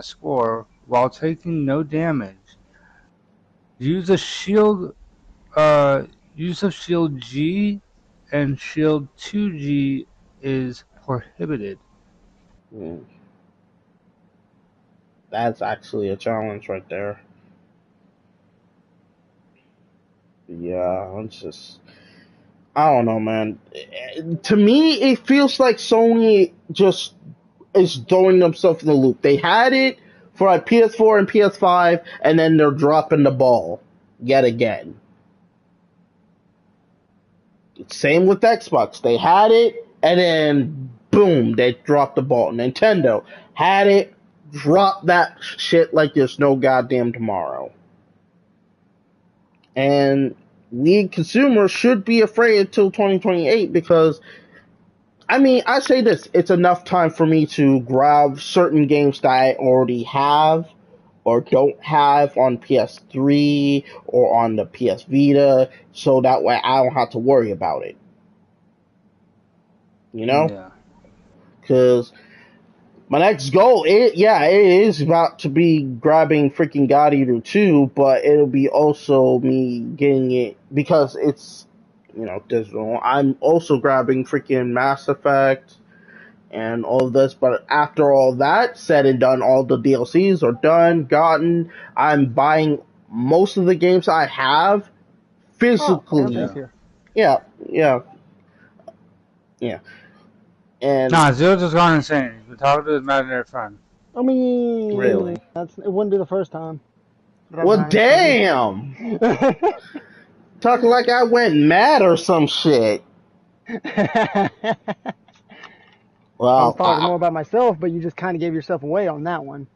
score while taking no damage. Use a shield. Use of shield G and shield 2G is prohibited. Mm. That's actually a challenge right there. Yeah, it's just I don't know, man. To me, it feels like Sony just is throwing themselves in the loop. They had it for like PS4 and PS5, and then they're dropping the ball yet again. Same with Xbox. They had it, and then boom, they dropped the ball. Nintendo had it, dropped that shit like there's no goddamn tomorrow. And we consumers should be afraid until 2028 because I mean, I say this, it's enough time for me to grab certain games that I already have or don't have on PS3 or on the PS Vita, so that way I don't have to worry about it. You know? Yeah. Because my next goal, it is about to be grabbing freaking God Eater 2, but it'll be also me getting it because it's, digital. I'm also grabbing freaking Mass Effect and all of this, but after all that said and done, all the DLCs are done, gotten. I'm buying most of the games I have physically. Thanks here. Yeah, yeah, yeah. And Nah, Zero's just gone insane. He's been talking to his imaginary friend. I mean, really, it wouldn't be the first time. well, damn. Talking like I went mad or some shit. Well, I was talking more about myself, but you just kind of gave yourself away on that one.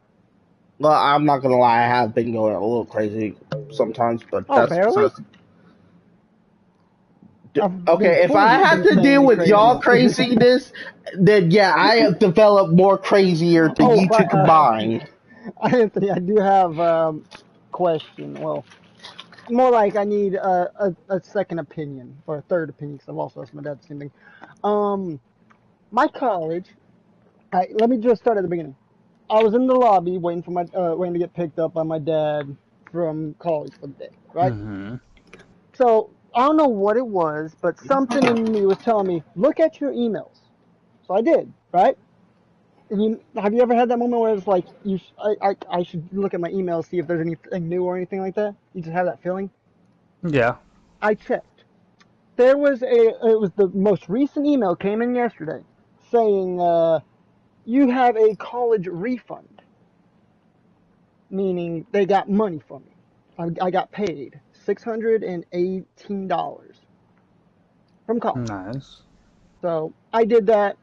Well, I'm not gonna lie, I have been going a little crazy sometimes, but that's barely? okay. If I have to deal with y'all craziness, then yeah, I have developed more crazier than you two combined. Anthony, I do have a question. Well, more like I need a second opinion or a third opinion because I've also asked my dad the same thing. My college. Let me just start at the beginning. I was in the lobby waiting for waiting to get picked up by my dad from college for the day, right? Mm-hmm. So I don't know what it was, but something in me was telling me, look at your emails. So I did, right? And have you ever had that moment where it's like I should look at my emails, see if there's anything new or anything like that? You just have that feeling. Yeah. I checked. It was the most recent email came in yesterday, saying you have a college refund, meaning they got money from me. I got paid $618 from college. Nice. So I did that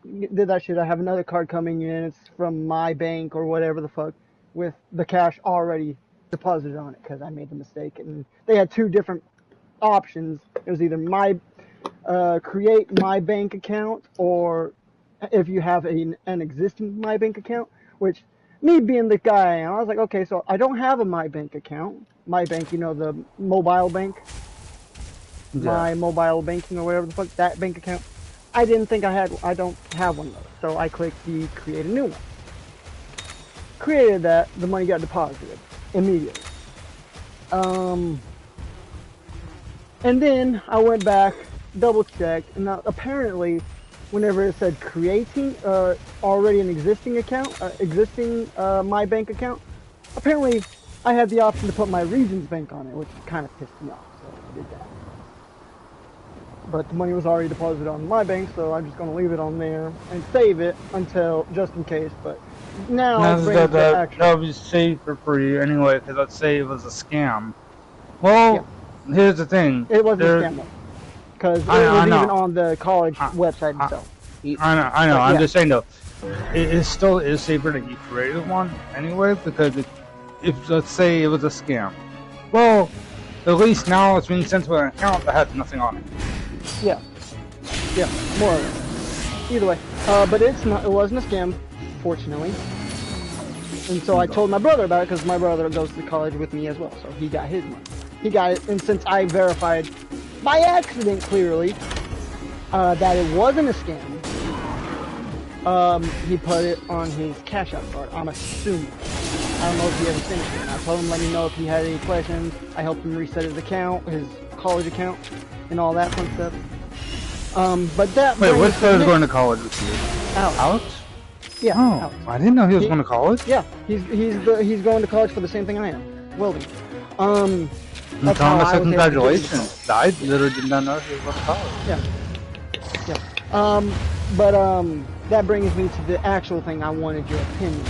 shit. I have another card coming in. It's from my bank or whatever the fuck, with the cash already deposited on it because I made the mistake. And they had two different options. It was either create my bank account, or if you have an existing my bank account. Which, me being the guy I am, I was like, okay, so I don't have a my bank account. My bank, the mobile bank, my mobile banking or whatever the fuck, that bank account. I didn't think I don't have one of those. So I clicked the create a new one. Created that, the money got deposited immediately. And then I went back, double checked, and apparently whenever it said creating already an existing account, my bank account, apparently I had the option to put my Regions Bank on it, which kind of pissed me off, so I did that. But the money was already deposited on my bank, so I'm just going to leave it on there and save it until, just in case. But now that would be safer for you anyway, because let's say it was a scam. Well, here's the thing. It wasn't a scam, though. Because it was even on the college website itself. I know. I'm just saying, though, it still is safer that you created one anyway, because if let's say it was a scam, well, at least now it's being sent to an account that has nothing on it. Yeah, more or less. Either way, but it wasn't a scam, fortunately. And so I told my brother about it because my brother goes to college with me as well, so he got his money. He got it, and since I verified by accident clearly that it wasn't a scam, he put it on his Cash App card. I'm assuming. I don't know if he ever finished it. And I told him let me know if he had any questions. I helped him reset his account, his college account, and all that fun stuff. But that. Wait, which brother's going to college with you? Alex. Yeah. Oh, Alex. I didn't know he was going to college. Yeah, he's going to college for the same thing I am, welding. Thomas, congratulations. I literally did not know he was going to college. Yeah. That brings me to the actual thing I wanted your opinion.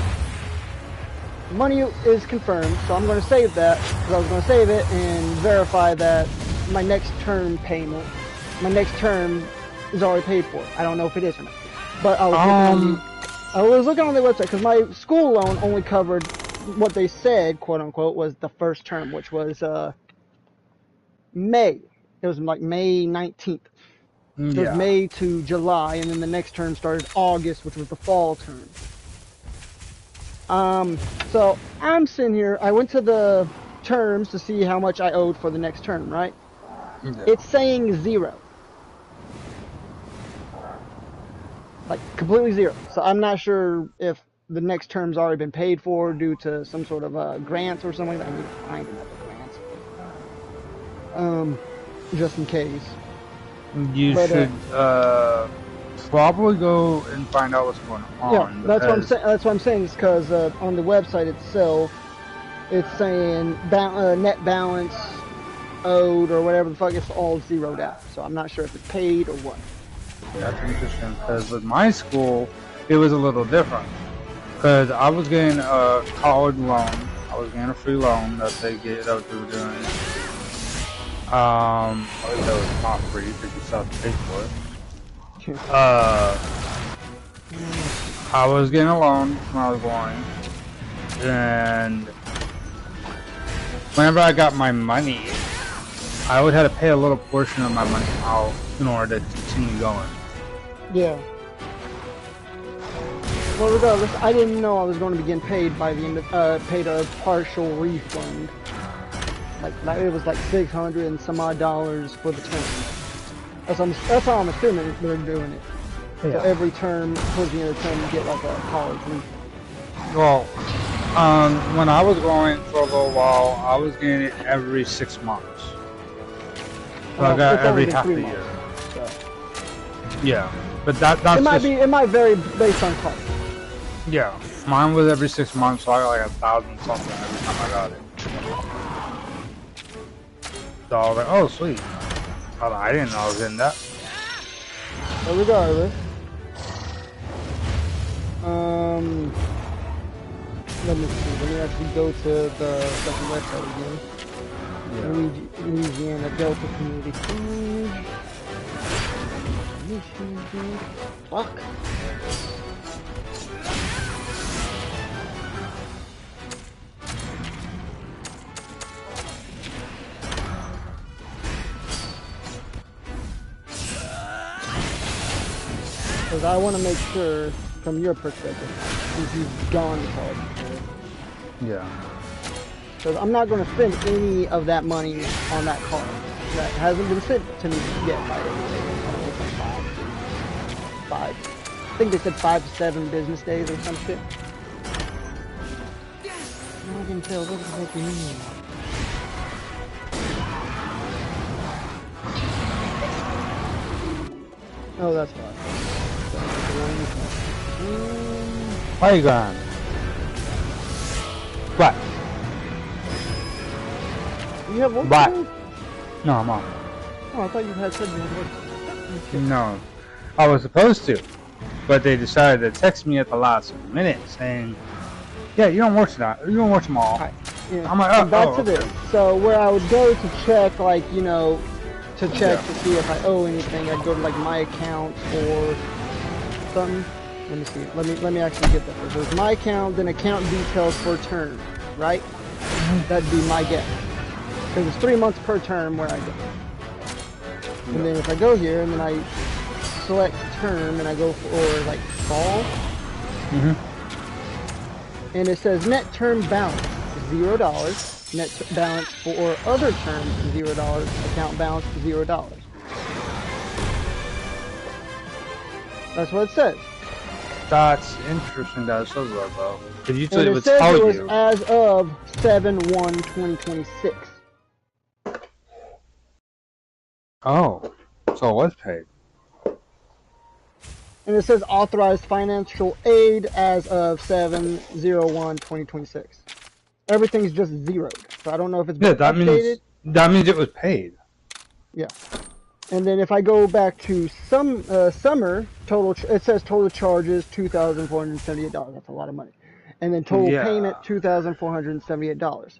Money is confirmed, so I'm going to save that, because I was going to save it and verify that my next term payment, my next term is already paid for. I don't know if it is or not. But I was looking on the website, because my school loan only covered what they said, quote unquote, was the first term, which was May. It was like May 19th. So it was May to July, and then the next term started August, which was the fall term. So I'm sitting here, I went to the terms to see how much I owed for the next term, right? Yeah. It's saying 0. Like, completely 0. So I'm not sure if the next term's already been paid for due to some sort of grants or something like that. I need to find another grants. Just in case. You should probably go and find out what's going on. Yeah, that's what I'm saying. That's what I'm saying. Is because on the website itself, it's saying net balance owed or whatever the fuck. It's all zeroed out. So I'm not sure if it's paid or what. That's interesting because with my school, it was a little different. Because I was getting a college loan. I was getting a free loan that they were doing. That was not free because you still have to pay for it. I was getting a loan when I was going, and whenever I got my money, I always had to pay a little portion of my money out in order to continue going. Yeah. Well, regardless, I didn't know I was going to be getting paid by the end of, paid a partial refund. Like it was like $600 and some odd for the term. That's how I'm assuming they're doing it. Yeah. So every term, towards the end of the term, you get like a college refund. Well, when I was going for a little while, I was getting it every 6 months. So I got every half a year. So. Yeah, but that's it might vary based on college. Yeah, mine was every 6 months, so I got like 1,000 something every time I got it. So I was like, oh sweet. I didn't know I was in that. But regardless, let me see. Let me actually go to the second website again. Yeah. Louisiana Delta Community College. Fuck. Because I want to make sure, from your perspective, if you've gone to college before. Yeah. Because I'm not going to spend any of that money on that car. That hasn't been sent to me yet by five. I think they said 5 to 7 business days or some shit. I can tell what the heck you mean. Oh, that's fine. Where are you going? What? You have work what? to do? No, I'm off. Oh, I thought you had said you had work to do. No. I was supposed to. But they decided to text me at the last minute saying, yeah, you don't work tonight. You don't work tomorrow. Right. Yeah. I'm like, oh, back to this. So where I would go to check, like, you know, to check to see if I owe anything, I'd go to like my account or something. Let me see. Let me actually get that. So it's my account, then account details for term, right? That'd be my guess. Because it's 3 months per term where I go. And then if I go here and then I select term and I go for like fall, and it says net term balance $0. Net balance for other terms $0. Account balance $0. That's what it says. That's interesting that it says that though. Because usually And it it would says tell it was you. as of 7/1/2026. Oh, so it was paid. And it says authorized financial aid as of 7/01/2026. Everything's just zeroed. So I don't know if it's been Yeah, updated. that means it was paid. Yeah. And then if I go back to summer, it says total charges $2,478. That's a lot of money. And then total payment Yeah. $2,478.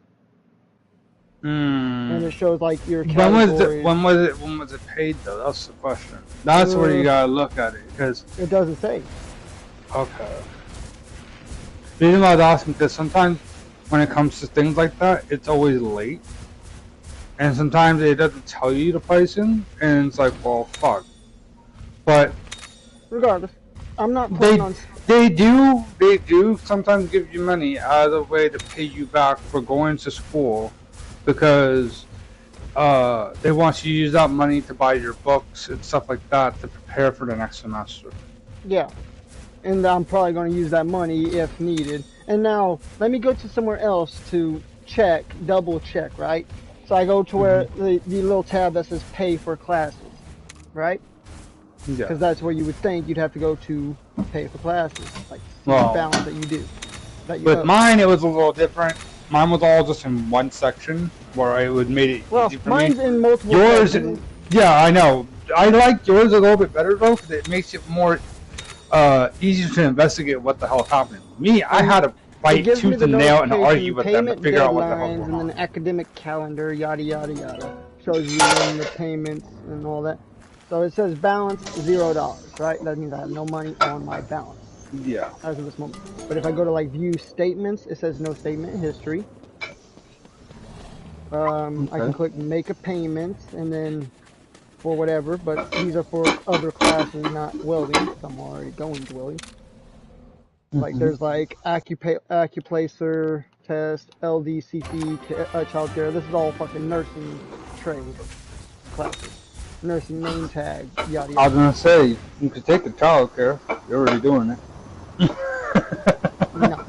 And it Hmm. shows like your categories. When was it paid though? That's the question. That's where you gotta look at it, because It doesn't say. okay. The reason why I was asking, because sometimes when it comes to things like that, it's always late, and sometimes it doesn't tell you the pricing, and it's like, well, fuck. But Regardless, I'm not planning on. they do sometimes give you money as a way to pay you back for going to school, because they want you to use that money to buy your books and stuff like that to prepare for the next semester. Yeah. And I'm probably going to use that money if needed. And now, let me go to somewhere else to check, double check, right? So I go to where the little tab that says pay for classes, right? Yeah. Because that's where you would think you'd have to go to pay for classes, like see Well, the balance that you do. With mine, it was a little different. Mine was all just in one section where it would made it easy for mine's me. in multiple Yours, sections. yeah, I know. I like yours a little bit better though, because it makes it more easier to investigate what the hell's happening. Me, I had to fight tooth and nail and argue with them to figure out what the hell's going on. And then academic calendar, yada yada yada, shows you when the payments and all that. So it says balance $0, right? That means I have no money on my balance. Yeah. As of this moment. But if I go to like view statements, it says no statement history. I can click make a payment and then for whatever, but these are for other classes, not welding, because I'm already going to welding. Like there's like Acuplacer test, LDCC, childcare. This is all fucking nursing trade classes. Nursing name tag, yada yada. I was gonna say, you could take the childcare. You're already doing it. No.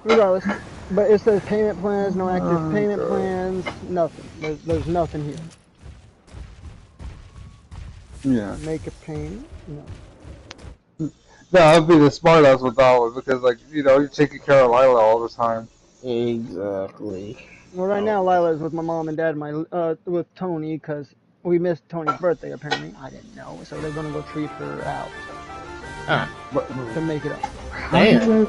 Regardless. But it says payment plans, no active payment plans, nothing. There's nothing here. Yeah. Make a payment? No. That would be the smart ass with that one, because, like, you know, you're taking care of Lila all the time. Exactly. Well, right now Lila's with my mom and dad, with Tony, because we missed Tony's birthday, apparently. I didn't know, so they're going to go treat her out. To make it up. Damn.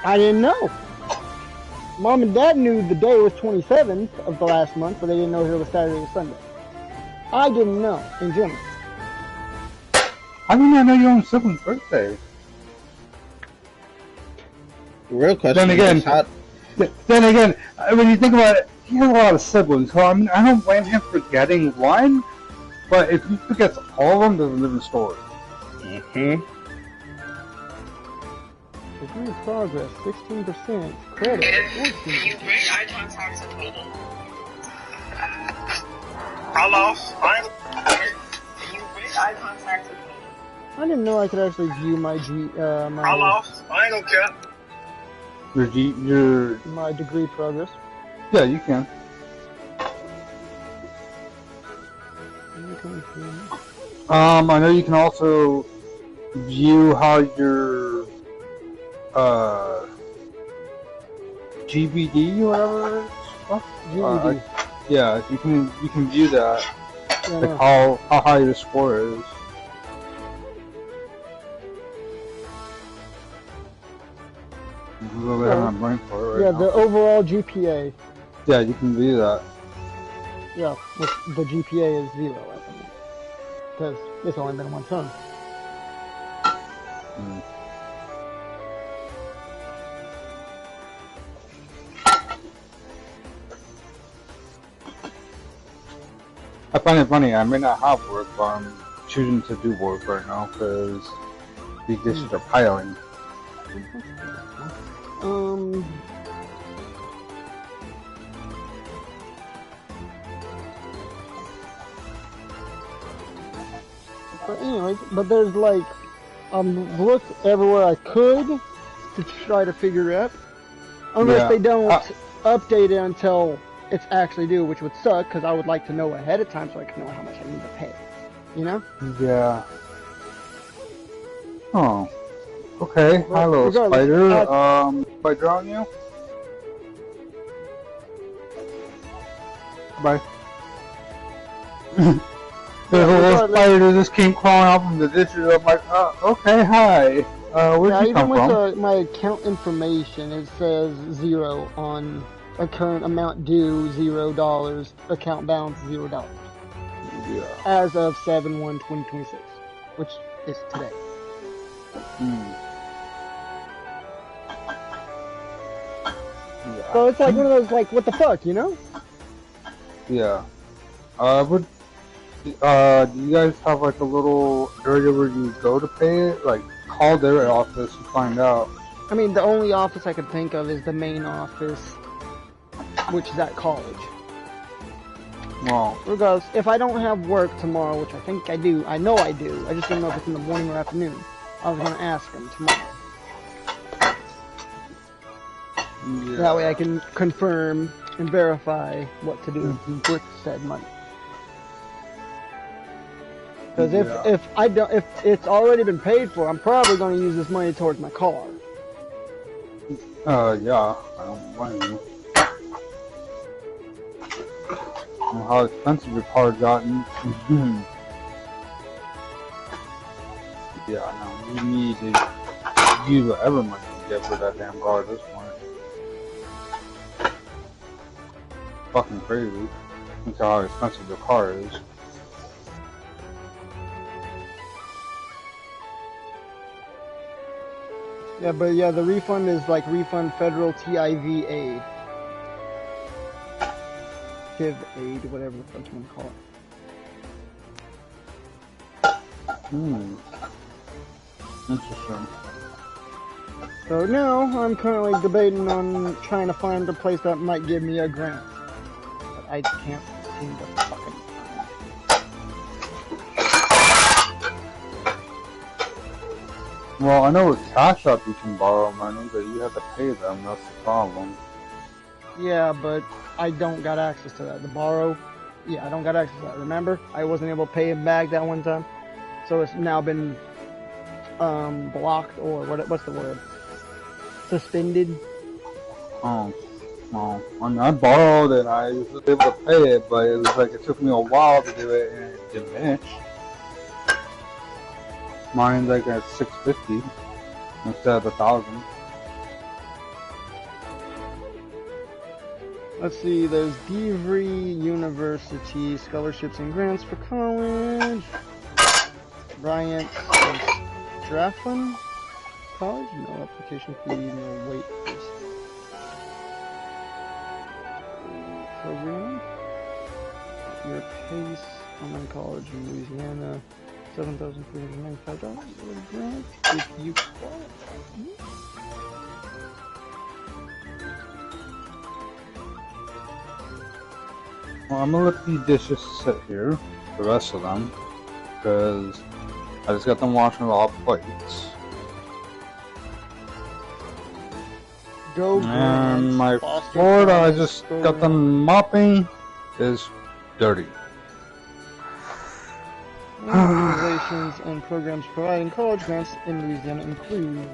I didn't know. Mom and dad knew the day was 27th of the last month, but they didn't know if it was Saturday or Sunday. I didn't know, in general. How do you not know your own sibling's birthday? The real question is how... Then again, when you think about it, he has a lot of siblings, so I mean, I don't blame him for getting one, but if he forgets all of them, there's a different story. Review progress, 16%. Credit, 14%. You break eye contact with me. Hello? You break eye contact with me. I didn't know I could actually view my Hello? I ain't gonna care. My degree progress. Yeah, you can. I know you can also view how your GBD or whatever it is. GED. Yeah, you can view that. Yeah, Like how high your score is. Really having a brain for it right now. the overall GPA. Yeah, you can view that. Yeah, the GPA is 0 at the moment. Because it's only been one term. I find it funny, I may not have work, but I'm choosing to do work right now because these dishes are piling. But anyways, but there's like looked everywhere I could to try to figure it out. Unless they don't update it until it's actually due, which would suck, because I would like to know ahead of time so I can know how much I need to pay. You know? Yeah. Oh. Okay. Hi, little spider. Spider on you? Bye. There's a little spider that just came crawling out from the ditches. I'm like, okay, hi. Where'd you come from? Even with my account information, it says 0 on a current amount due, $0, account balance $0. Yeah. As of 7/1/2026, which is today. Yeah. So it's like one of those, like, what the fuck, you know? Yeah. Do you guys have like a little area where you go to pay it? Like, call their office and find out. I mean, the only office I could think of is the main office, which is at college. Well, Regardless, if I don't have work tomorrow, which I think I do, I know I do, I just don't know if it's in the morning or afternoon, I was going to ask them tomorrow. yeah. That way I can confirm and verify what to do with said money. Because if it's already been paid for, I'm probably going to use this money towards my car. Yeah, I don't blame you. How expensive your car gotten. Yeah, no, you need to use whatever money you get for that damn car at this point. Fucking crazy. Look how expensive your car is. Yeah, but yeah, the refund is like refund federal TIV aid. TIV aid, whatever the fuck you want to call it. Interesting. So now I'm currently debating on trying to find a place that might give me a grant. But I can't seem to fucking Well, I know with Cash App you can borrow money, but you have to pay them. That's the problem. Yeah, but I don't got access to that. The borrow, yeah, I don't got access to that. Remember, I wasn't able to pay him back that one time, so it's now been blocked or what's the word? Suspended. Oh, well, I mean, I borrowed and I was able to pay it, but it was like it took me a while to do it and it diminished. Mine's like at $650 instead of $1,000. Let's see, there's DeVry University scholarships and grants for college. Bryant Stratham College, no application fee, no wait list. Program. Your pace, online college in Louisiana, $7,395 grant if you qualify. Well, I'm gonna let these dishes sit here, the rest of them, because I just got them washing all plates. Go And my Foster floor that I Farms just program. got them mopping is dirty. Organizations and programs providing college grants in Louisiana include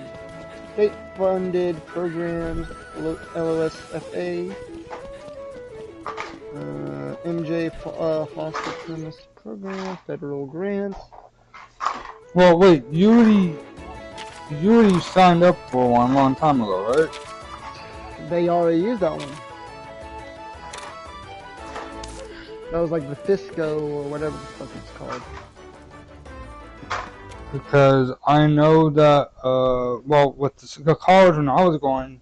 state-funded programs, LOSFA, MJ Foster Premise Program, federal grants. Well, wait, you already signed up for one a long time ago, right? They already used that one. That was like the Fisco or whatever the fuck it's called. Because I know that, well, with the college when I was going,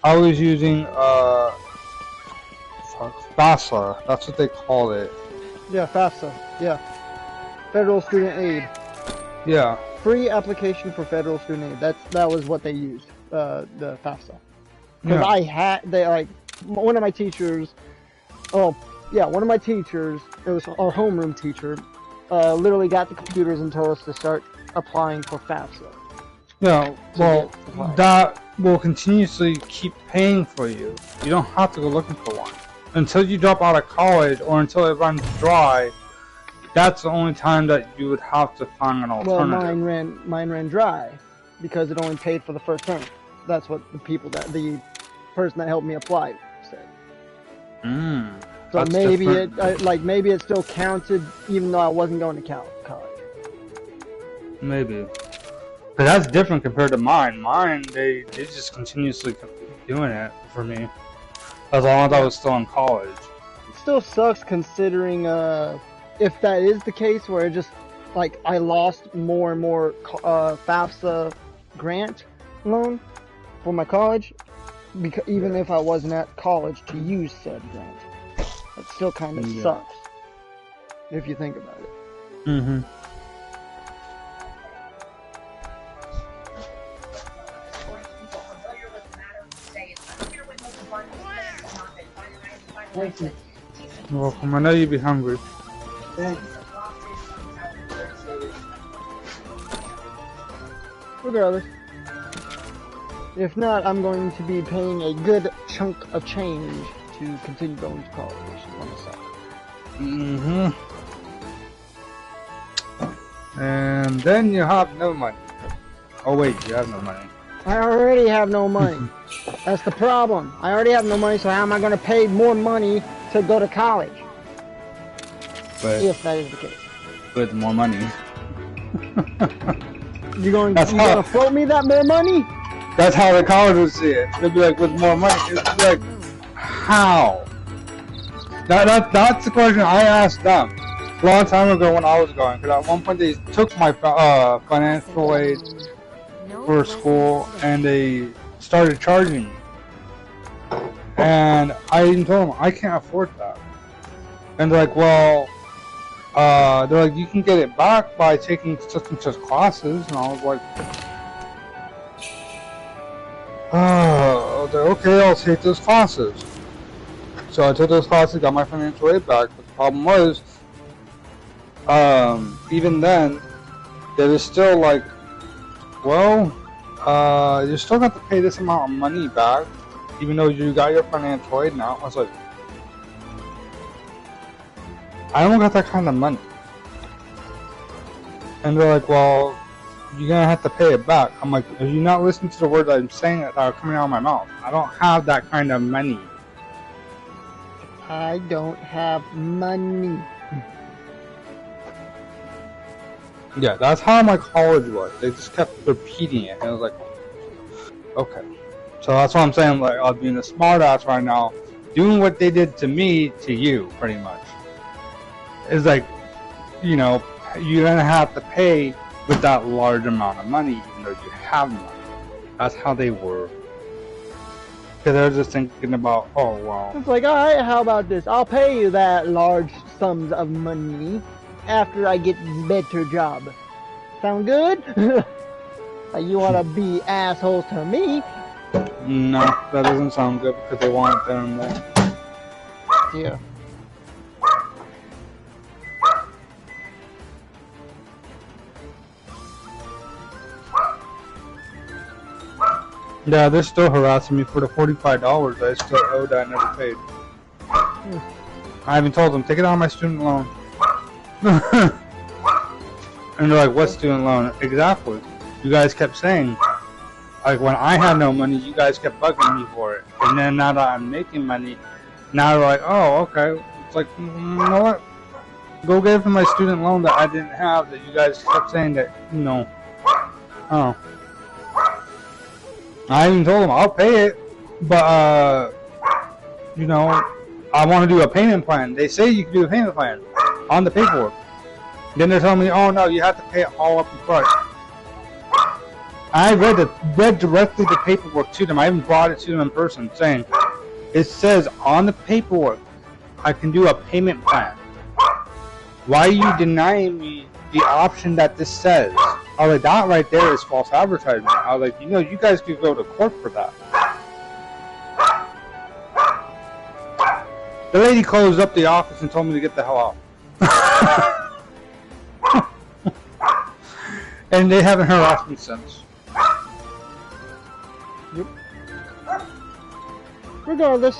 I was using, FAFSA, that's what they call it. Yeah, FAFSA, yeah. Federal Student Aid. Yeah. Free application for federal student aid. That was what they used, the FAFSA. Because Yeah. one of my teachers, it was our homeroom teacher, literally got the computers and told us to start applying for FAFSA. Yeah, well, get supplies. that will continuously keep paying for you. You don't have to go looking for one. Until you drop out of college or until it runs dry, that's the only time that you would have to find an Well, alternative. mine ran dry because it only paid for the first term. That's what the person that helped me apply said. So That's maybe different. maybe it still counted even though I wasn't going to college. Maybe. But that's different compared to mine. Mine, they just continuously kept doing it for me. As long as I was still in college. It still sucks considering if that is the case where it just like I lost more and more FAFSA grant loan for my college, because even if I wasn't at college to use said grant, that still kind of sucks if you think about it. Mm-hmm. You're welcome. I know you'd be hungry. Regardless. If not, I'm going to be paying a good chunk of change to continue going to college, which is going to suck. Mm-hmm. And then you have no money. Oh wait, you have no money. I already have no money. That's the problem. I already have no money, so how am I going to pay more money to go to college? But If that is the case. with more money. You going That's to float me that more money? That's how the college would see it. They'd be like, with more money. It's like, how? That's the question I asked them a long time ago when I was going. Because at one point they took my financial aid for school and they started charging me. And I even told them, I can't afford that. And they're like, well, they're like, you can get it back by taking such and such classes. And I was like, okay, I'll take those classes. So I took those classes, got my financial aid back. But the problem was, even then, they were still like, well, you still got to pay this amount of money back, even though you got your financial aid now. I was like, I don't got that kind of money. And they're like, well, you're gonna have to pay it back. I'm like, are you not listening to the words I'm saying that are coming out of my mouth? I don't have that kind of money. I don't have money. Yeah, that's how my college was. They just kept repeating it, and I was like, okay. So that's what I'm saying, like, I'll be being a smart ass right now, doing what they did to me, to you, pretty much. It's like, you know, you're gonna have to pay with that large amount of money, even though you have money. That's how they were. Because they're just thinking about, oh, well. It's like, alright, how about this? I'll pay you that large sums of money after I get better job. Sound good? Like you wanna be assholes to me? No, that doesn't sound good because they want it there and there. Yeah. Yeah, they're still harassing me for the $45 I still owe that I never paid. I even told them, take it out of my student loan. And they're like, what student loan? Exactly. You guys kept saying, like, when I had no money, you guys kept bugging me for it. And then now that I'm making money, now they're like, oh, okay. It's like, you know what? Go get it from my student loan that I didn't have that you guys kept saying that, you know. Oh. I even told them I'll pay it, but you know, I want to do a payment plan. They say you can do a payment plan on the paperwork. Then they're telling me, oh no, you have to pay it all up in front. I read directly the paperwork to them. I even brought it to them in person, saying it says on the paperwork I can do a payment plan. Why are you denying me the option that this says? I was like, that right there is false advertisement. I was like, you know, you guys could go to court for that. The lady closed up the office and told me to get the hell out. And they haven't harassed me since. Yep. Regardless.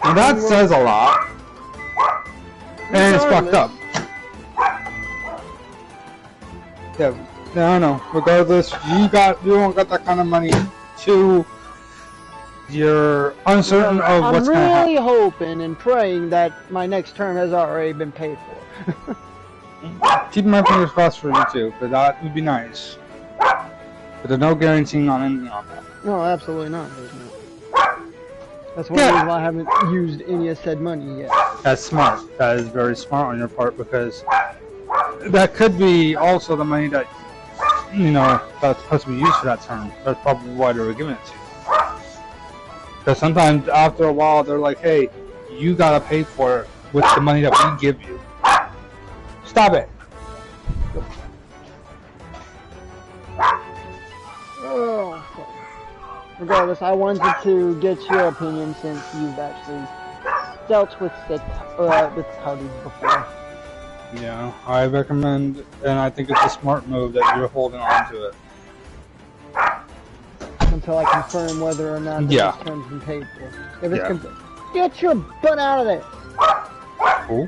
And that says a lot. And it's fucked up. Yeah, I don't know. Regardless, you don't got that kind of money to. You're uncertain of what's going to happen. I'm really hoping and praying that my next term has already been paid for. Keep my fingers crossed for you too, but that would be nice. But there's no guaranteeing on anything on that. No, absolutely not. There's not. That's one reason why I haven't used any of said money yet. That's smart. That is very smart on your part, because that could be also the money that, that's supposed to be used for that term. That's probably why they were giving it to you. Because sometimes after a while they're like, hey, you gotta pay for it with the money that we give you. Stop it. Oh, regardless, I wanted to get your opinion since you've actually dealt with Saudis before. Yeah, I recommend, and I think it's a smart move that you're holding on to it. Until I confirm whether or not the term's been paid for. If it's confirmed, get your butt out of there! Cool.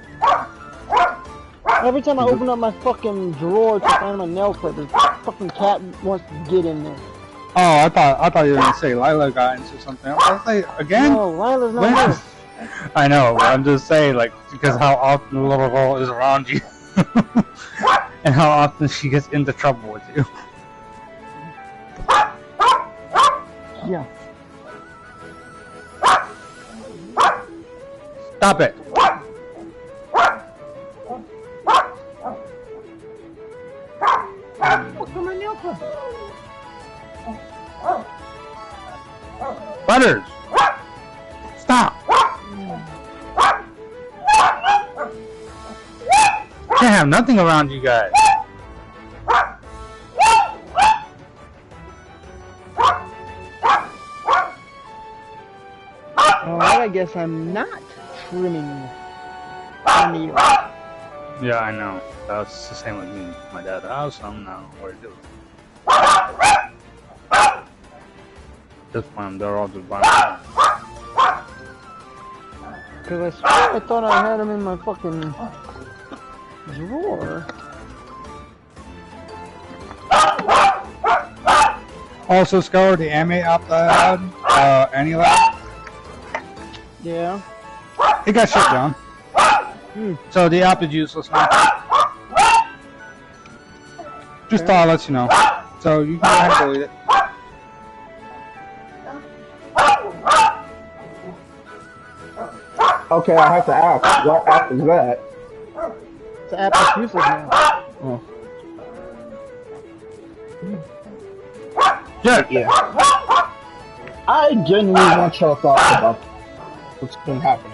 Every time I open up my fucking drawer to find my nail clippers, the fucking cat wants to get in there. Oh, I thought you were gonna say Lila got into something. I was like, again? No, Lila's not here. I know, I'm just saying, like, because how often the little girl is around you. And how often she gets into trouble with you. Yeah. Stop it. Butters! Stop! Can't have nothing around you guys. Alright, I guess I'm not trimming my nails. Yeah, I know. That's the same with me. My dad's house, I don't know what to do. At this point, they're all just buying them. Because I swear I thought I had them in my fucking drawer. Also, Scar, the anime app that I had, Anilab, yeah. it got shut down. So the app is useless now. Just thought I'd let you know. So you can go ahead and delete it. Okay, I have to ask. What app is that? It's an app that's useless now. Oh. Yeah. I genuinely want your thoughts about what's been happening.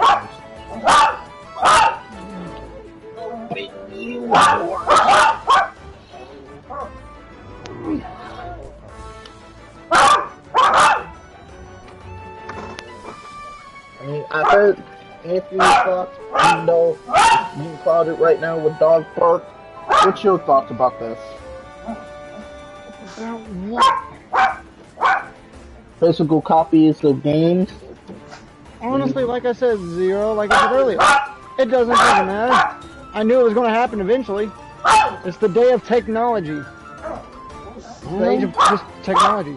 I mean, I heard Anthony's thoughts, even though you called it right now with Dog Park. What's your thoughts about this? About what? Physical copies of games? Honestly, like I said, Zero, like I said earlier, it doesn't fucking matter. I knew it was going to happen eventually. It's the day of technology. It's the age of just technology.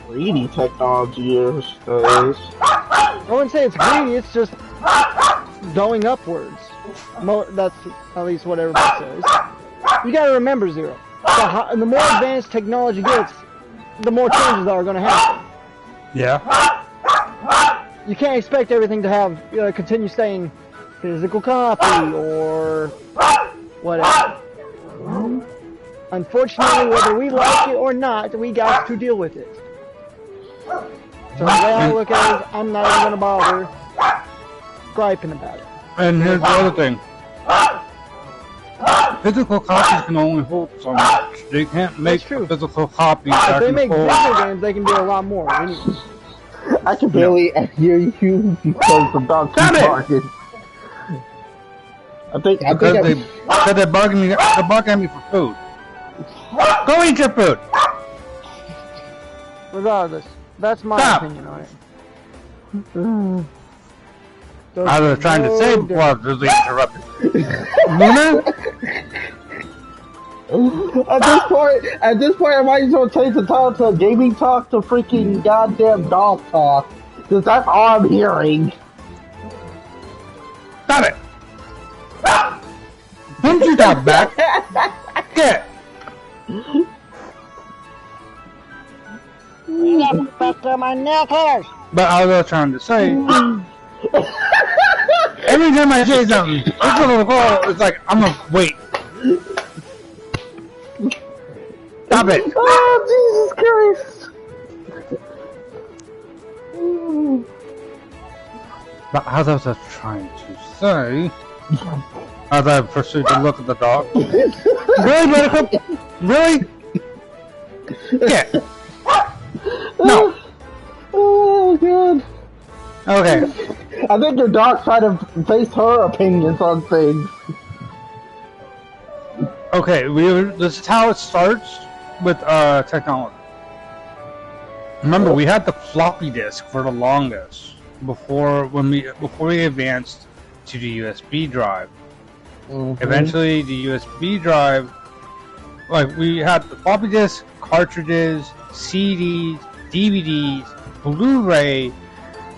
Greedy technology is. I wouldn't say it's greedy, it's just going upwards. That's at least what everybody says. You gotta remember, Zero. The more advanced technology gets, the more changes are going to happen. Yeah. You can't expect everything to have continue staying physical copy or whatever. Unfortunately, whether we like it or not, we got to deal with it. So the way I look at it is, I'm not even going to bother griping about it. And here's the other thing. Physical copies can only hold so much. They can't make a physical copy that If they can make hold... video games, they can do a lot more. I can barely hear you because the dog's barking. I think they barking at me for food. Go eat your food. Regardless, that's my Stop. opinion on it. I was trying to say before I was really interrupted. Luna? At this point, I might as well change the title to Gaming Talk to freaking goddamn Dog Talk. Because that's all I'm hearing. Stop it! Don't you talk back? Get Back on my knuckles. But I was trying to say, every time I say something, it's like, I'm gonna wait. Stop it! Oh, Jesus Christ! But as I was trying to say, as I proceeded to look at the dog, really, Buttercup? Really? Yeah. No. Oh, God. Okay. I think your dog's trying to base her opinions on things. Okay, this is how it starts with technology. Remember, we had the floppy disk for the longest before we advanced to the USB drive. Eventually, the USB drive, like we had the floppy disk, cartridges, CDs, DVDs, Blu-ray.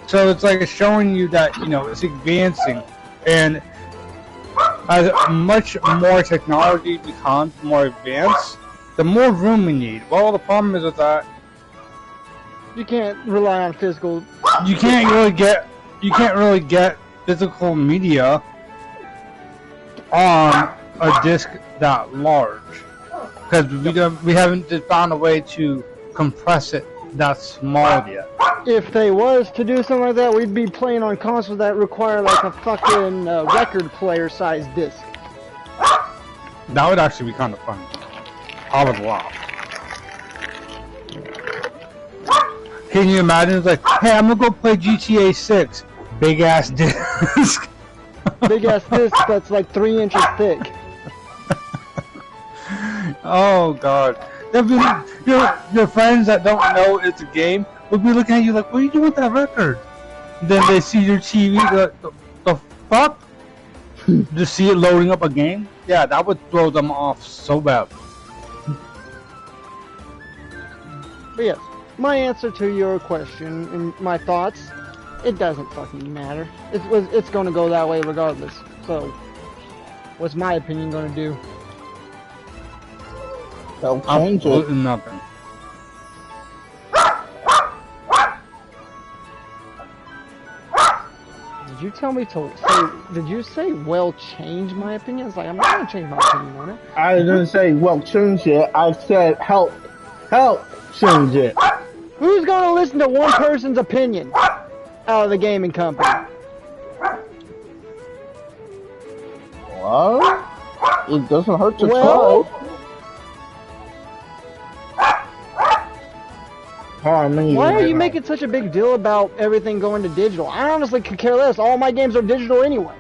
So it's like it's showing you that it's advancing, and as much more technology becomes more advanced, the more room we need. Well, the problem is with that, You can't rely on physical. you can't really get physical media on a disc that large, because we haven't found a way to compress it that small yet. If they was to do something like that, we'd be playing on consoles that require like a fucking record player size disc. That would actually be kind of fun. I would laugh. Can you imagine? It's like, hey, I'm gonna go play GTA 6. Big ass disc. Big ass disc that's like 3 inches thick. Oh god. Your friends that don't know it's a game would be looking at you like, what are you doing with that record? Then they see your TV, the fuck? Just see it loading up a game? Yeah, that would throw them off so bad. But yes, my answer to your question and my thoughts, it doesn't fucking matter. It's gonna go that way regardless. So, what's my opinion gonna do? They'll change it. Absolutely nothing. Did you tell me to say? Did you say well change my opinion? It's like I'm not gonna change my opinion on it. I didn't say, well, change it. I said, help change it. Who's gonna listen to one person's opinion out of the gaming company? Well, it doesn't hurt to Well, try. Pardon me. why are you making such a big deal about everything going to digital? I honestly could care less. All my games are digital anyway.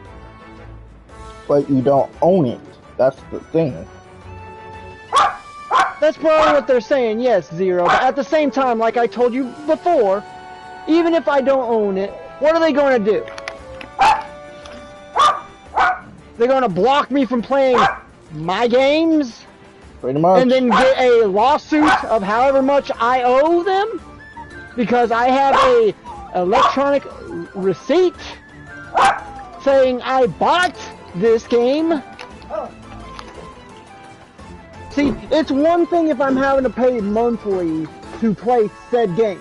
But you don't own it. That's the thing. That's probably what they're saying, yes, Zero. But at the same time, like I told you before, even if I don't own it, what are they going to do? They're going to block me from playing my games? Pretty much. And then get a lawsuit of however much I owe them? Because I have a electronic receipt saying I bought this game? See, it's one thing if I'm having to pay monthly to play said game.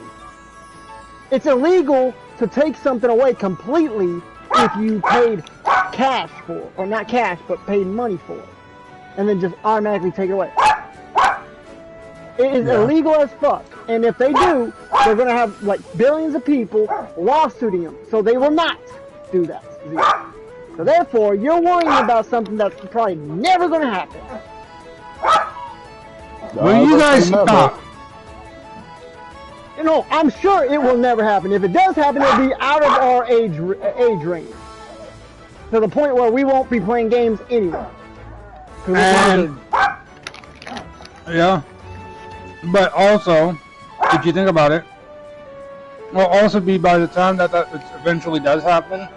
It's illegal to take something away completely if you paid cash for it. Or not cash, but paid money for it. And then just automatically take it away. It is illegal as fuck. And if they do, they're going to have like billions of people lawsuiting them. So they will not do that. So therefore, you're worrying about something that's probably never going to happen. Will you guys stop? You know, I'm sure it will never happen. If it does happen, it'll be out of our age range. To the point where we won't be playing games anyway. And Yeah. But also, if you think about it, will also be by the time that eventually does happen,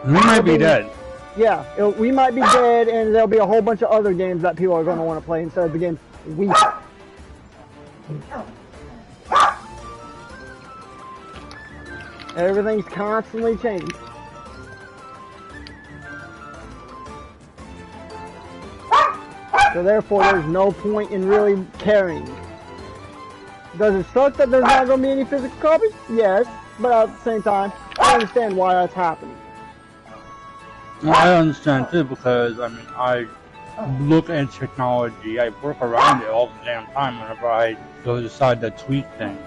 we might be dead. Yeah, we might be dead, and there'll be a whole bunch of other games that people are going to want to play instead of the games we play. Everything's constantly changing. So therefore, there's no point in really caring. Does it suck that there's not going to be any physical copies? Yes, but at the same time, I understand why that's happening. Well, I understand too, because I mean, I look at technology, I work around it all the damn time whenever I go decide to tweak things.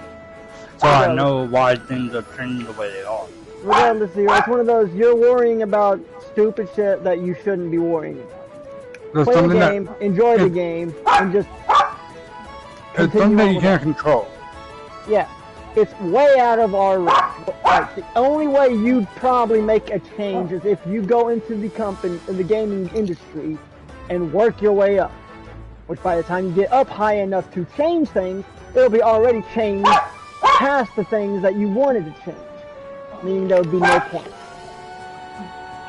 So I know why things are trending the way they are. Regardless, it's one of those, you're worrying about stupid shit that you shouldn't be worrying about. Play the game, enjoy the game, and just it's something that you can't control. Yeah, it's way out of our reach. Like, the only way you'd probably make a change is if you go into the gaming industry and work your way up. Which by the time you get up high enough to change things, it'll be already changed past the things that you wanted to change. Meaning there would be no point.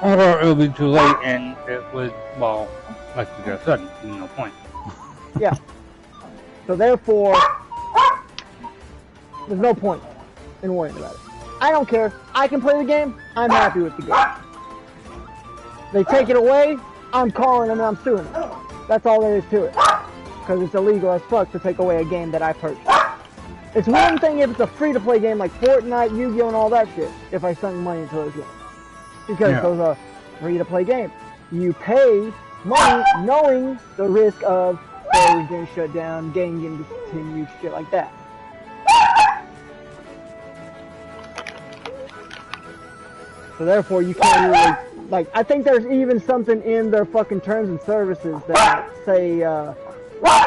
Or it would be too late and it would, well, like you just said, no point. Yeah. So therefore, there's no point in worrying about it. I don't care. I can play the game. I'm happy with the game. They take it away, I'm calling them and I'm suing them. That's all there is to it. Because it's illegal as fuck to take away a game that I purchased. It's one thing if it's a free-to-play game like Fortnite, Yu-Gi-Oh! And all that shit, if I sunk money into those games. Because those are free-to-play games. You pay money knowing the risk of servers getting shut down, game getting discontinued, shit like that. So therefore, you can't really, like, I think there's even something in their fucking terms and services that say,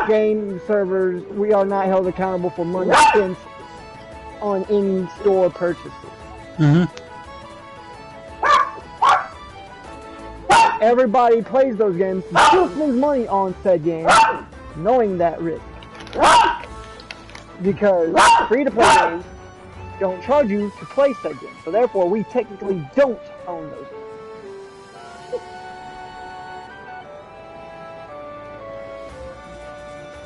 game servers, we are not held accountable for money spent on any store purchases. Everybody plays those games, still spends money on said games, knowing that risk. Because free-to-play games don't charge you to play said games, so therefore we technically don't own those games.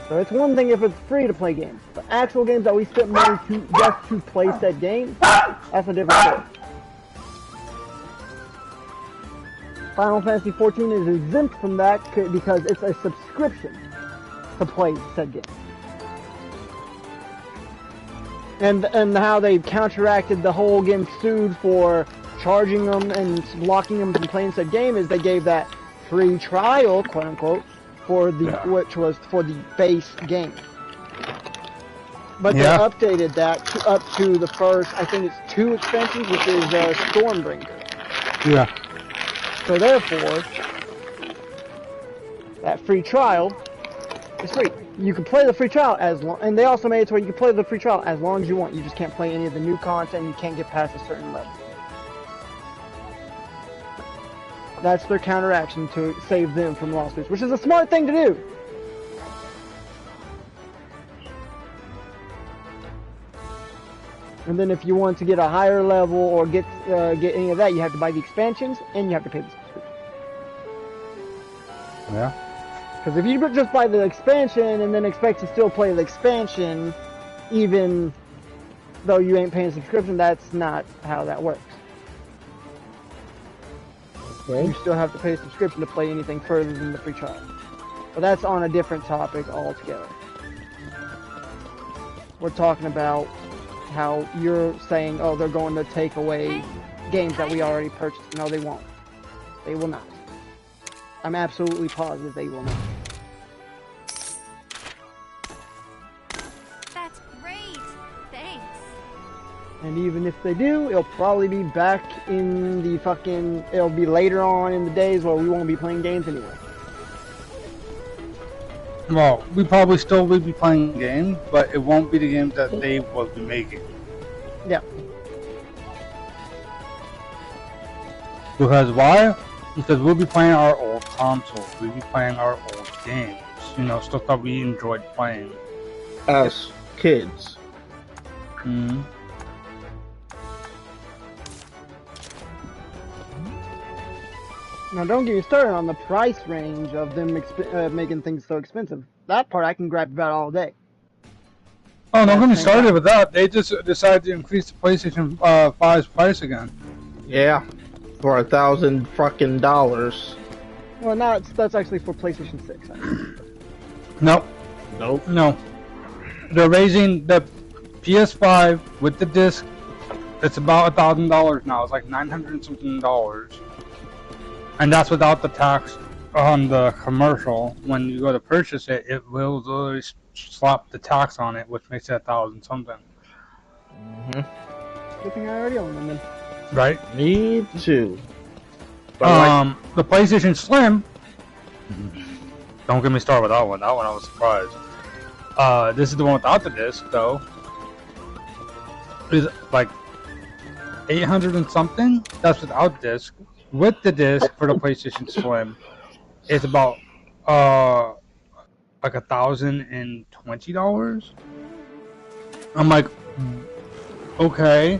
So it's one thing if it's free-to-play games, but actual games that we spend money to just to play said games, that's a different story. Final Fantasy XIV is exempt from that because it's a subscription to play said game. And how they counteracted the whole getting sued for charging them and blocking them from playing said game is they gave that free trial, quote unquote, for the which was for the base game. But they updated that up to the first, I think it's 2 expansions, which is Stormbringer. Yeah. So therefore, that free trial is free. You can play the free trial as long, and they also made it to where you can play the free trial as long as you want. You just can't play any of the new content. You can't get past a certain level. That's their counteraction to save them from lawsuits, which is a smart thing to do. And then if you want to get a higher level or get any of that, you have to buy the expansions and you have to pay the subscription. Yeah. Because if you just buy the expansion and then expect to still play the expansion, even though you ain't paying a subscription, that's not how that works. Okay. You still have to pay a subscription to play anything further than the free trial. But that's on a different topic altogether. We're talking about how you're saying, oh, they're going to take away games that we already purchased. No, they won't. They will not. I'm absolutely positive they will not. That's great. Thanks. And even if they do, it'll probably be back in the fucking... It'll be later on in the days where we won't be playing games anyway. Well, we probably still will be playing games, but it won't be the games that they will be making. Yeah. Because why? Because we'll be playing our old consoles. We'll be playing our old games. you know, stuff that we enjoyed playing. As kids. Mm-hmm. Now, don't get me started on the price range of them making things so expensive. That part I can gripe about all day. Oh, don't get me started with that. They just decided to increase the PlayStation 5's price again. Yeah, for $1,000 fucking dollars. Well, now that's actually for PlayStation 6. Nope. Nope. No. They're raising the PS5 with the disc. It's about $1,000 now. It's like $900 and something dollars. And that's without the tax on the commercial. When you go to purchase it, it will literally slap the tax on it, which makes it $1,000 something. Good thing I already own them then. Right? Me too. But the PlayStation Slim. Don't get me started with that one. That one I was surprised. This is the one without the disc, though. Is like 800 and something. That's without disc. With the disc for the PlayStation Slim, it's about like $1,020. I'm like, okay.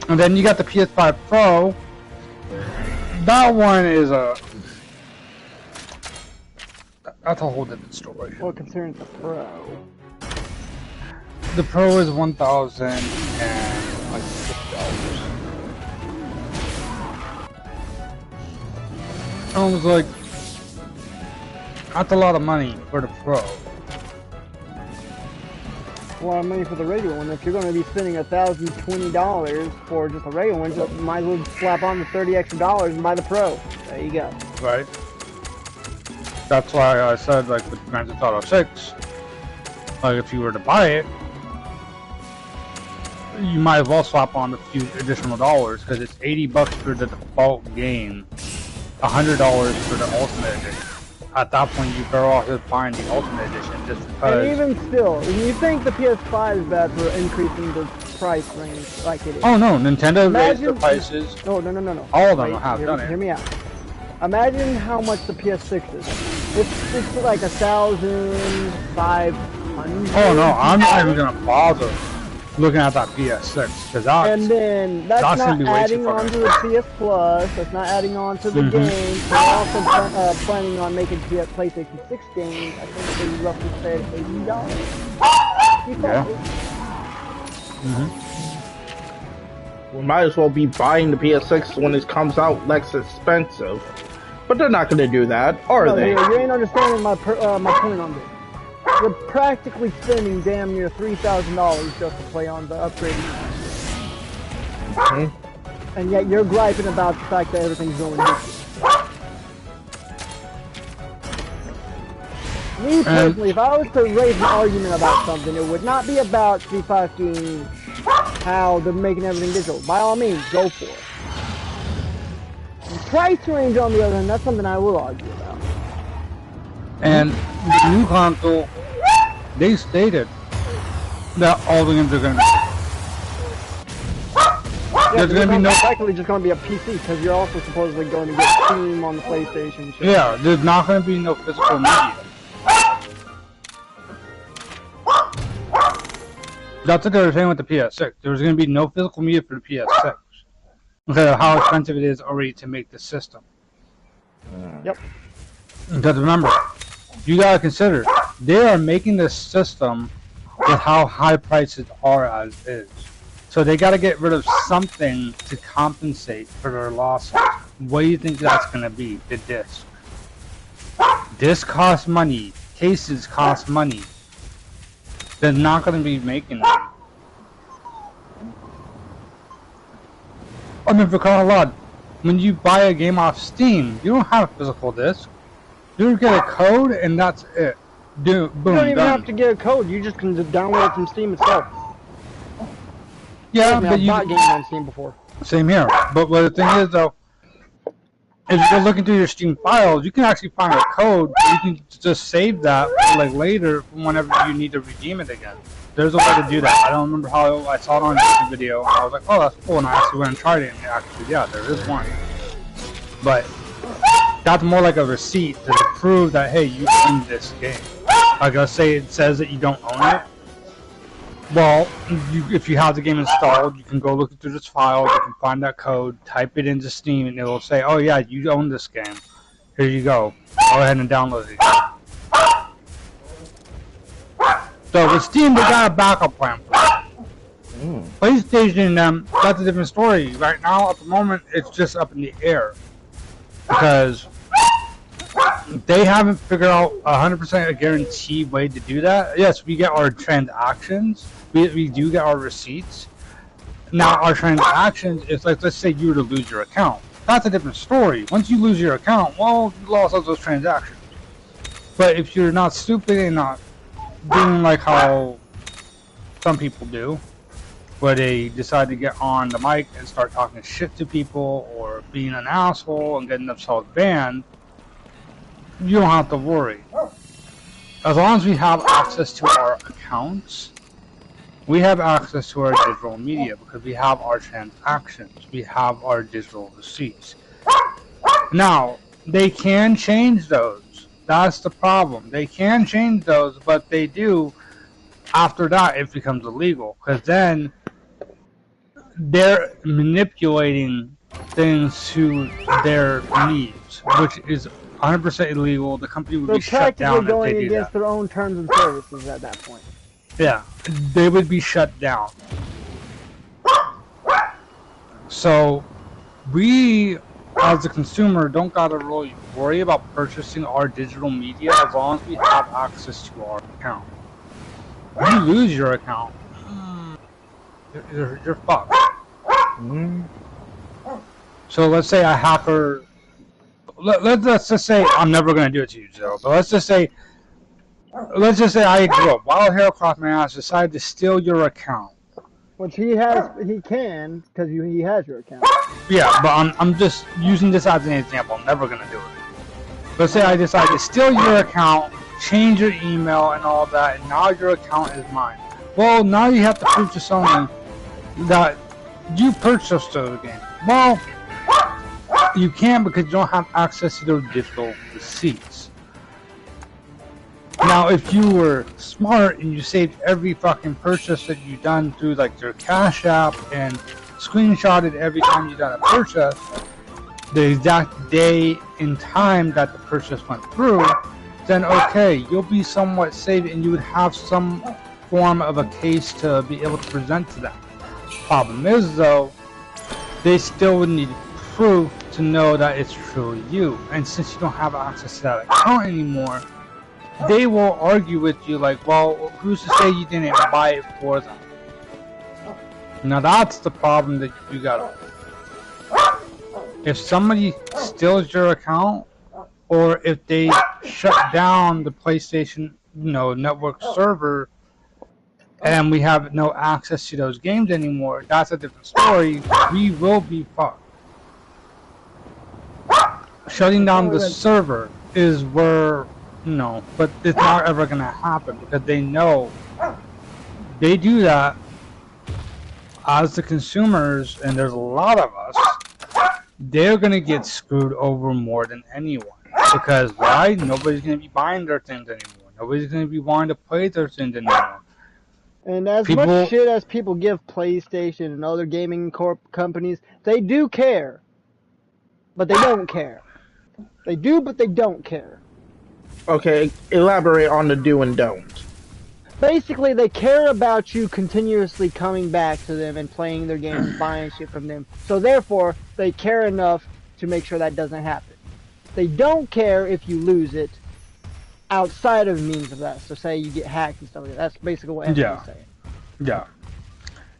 And then you got the PS5 Pro. That one is that's a whole different story. Well, considering the Pro. The Pro is $1,006. I was like, that's a lot of money for the Pro. A lot of money for the regular one. If you're going to be spending $1,020 for just a regular one, you might as well slap on the $30 extra and buy the Pro. There you go. Right. That's why I said, like, with Grand Theft Auto 6, like, if you were to buy it, you might as well slap on a few additional dollars, because it's $80 for the default game, $100 for the Ultimate Edition. At that point, you better off just buying the Ultimate Edition, just because... And even still, you think the PS5 is bad for increasing the price range like it is. Oh no, Nintendo raised the prices. No. All of them have done it. Hear me out. Imagine how much the PS6 is. It's like $1,500. Oh no, I'm not even gonna bother looking at that PS6 because and then that's not adding on to the PS Plus. That's not adding on to the games. They're also planning on making PlayStation 6 games. I think they roughly said $80. Yeah. we might as well be buying the PS6 when it comes out less expensive. But they're not going to do that, are they? You ain't understanding my point on this. You're practically spending damn near $3,000 just to play on the upgraded. And yet you're griping about the fact that everything's going ridiculous. Me personally, if I was to raise an argument about something, it would not be about fucking how they're making everything digital. By all means, go for it. The price range, on the other hand, that's something I will argue about. And the new console, they stated that all the games are going to be. Yeah, there's going to be actually just going to be a PC because you're also supposedly going to get Steam on the PlayStation. Shit. Yeah, there's not going to be no physical media. That's what they were saying with the PS6. There's going to be no physical media for the PS6 because of how expensive it is already to make the system. Yep. Because remember, you gotta consider they are making this system with how high prices are as is. So they gotta get rid of something to compensate for their losses. What do you think that's gonna be? The disc. Disc costs money. Cases cost money. They're not gonna be making them. I mean, for crying out loud, when you buy a game off Steam, you don't have a physical disc. You get a code and that's it. Boom, you don't even done. have to get a code. You just can download it from Steam itself. Yeah, but you bought games on Steam before. Same here. But the thing is, though, if you're looking through your Steam files, you can actually find a code. You can just save that like later whenever you need to redeem it again. There's a way to do that. I don't remember how I saw it on a YouTube video. And I was like, oh, that's cool. And I actually went and tried it. And actually, yeah, there is one. But That's more like a receipt to prove that, hey, you own this game. Like, let's say it says that you don't own it. Well, if you have the game installed, you can go look through this file, you can find that code, type it into Steam, and it will say, oh yeah, you own this game. Here you go. Go ahead and download it. So with Steam, they got a backup plan for it. PlayStation, that's a different story. Right now, at the moment, it's just up in the air. Because they haven't figured out 100% a guaranteed way to do that. Yes, we get our transactions. We do get our receipts. Now, our transactions is like, let's say you were to lose your account. That's a different story. Once you lose your account, well, you lost all those transactions. But if you're not stupid and not doing like how some people do, where they decide to get on the mic and start talking shit to people or being an asshole and getting themselves banned, you don't have to worry. As long as we have access to our accounts, we have access to our digital media because we have our transactions, we have our digital receipts. Now, they can change those. That's the problem. They can change those, but they do. After that, it becomes illegal because then they're manipulating things to their needs, which is 100% illegal. The company would be shut down if they do that. They're practically going against their own terms and services at that point. Yeah, they would be shut down. So, we, as a consumer, don't gotta really worry about purchasing our digital media as long as we have access to our account. If you lose your account, you're fucked. So let's say a hacker. Let's just say I'm never gonna do it to you, Joe. But let's just say I grew up. Wild Hair across my ass decided to steal your account. Which he can, because he has your account. Yeah, but I'm just using this as an example. I'm never gonna do it. Let's say I decide to steal your account, change your email and all that, and now your account is mine. Well, now you have to prove to someone that you purchased the game. Well, you can't because you don't have access to their digital receipts. Now, if you were smart and you saved every fucking purchase that you've done through like your Cash App and screenshotted every time you've done a purchase, the exact day and time that the purchase went through, then okay, you'll be somewhat safe and you would have some form of a case to be able to present to them. Problem is though, they still would need proof to know that it's truly you. And since you don't have access to that account anymore, they will argue with you like, well, who's to say you didn't buy it for them? Now that's the problem that you got. If somebody steals your account, or if they shut down the PlayStation, network server, and we have no access to those games anymore, that's a different story. We will be fucked. Shutting down the server is where, but it's not ever gonna happen because they know they do that as the consumers, and there's a lot of us. They're gonna get screwed over more than anyone. Because why? Nobody's gonna be buying their things anymore. Nobody's gonna be wanting to play their things anymore. And as much shit as people give PlayStation and other gaming companies, they do care. But they don't care. They do, but they don't care. Okay, elaborate on the do and don't. Basically, they care about you continuously coming back to them and playing their games, buying shit from them. So therefore, they care enough to make sure that doesn't happen. They don't care if you lose it outside of means of that. So say you get hacked and stuff like that. That's basically what everyone's saying. Yeah.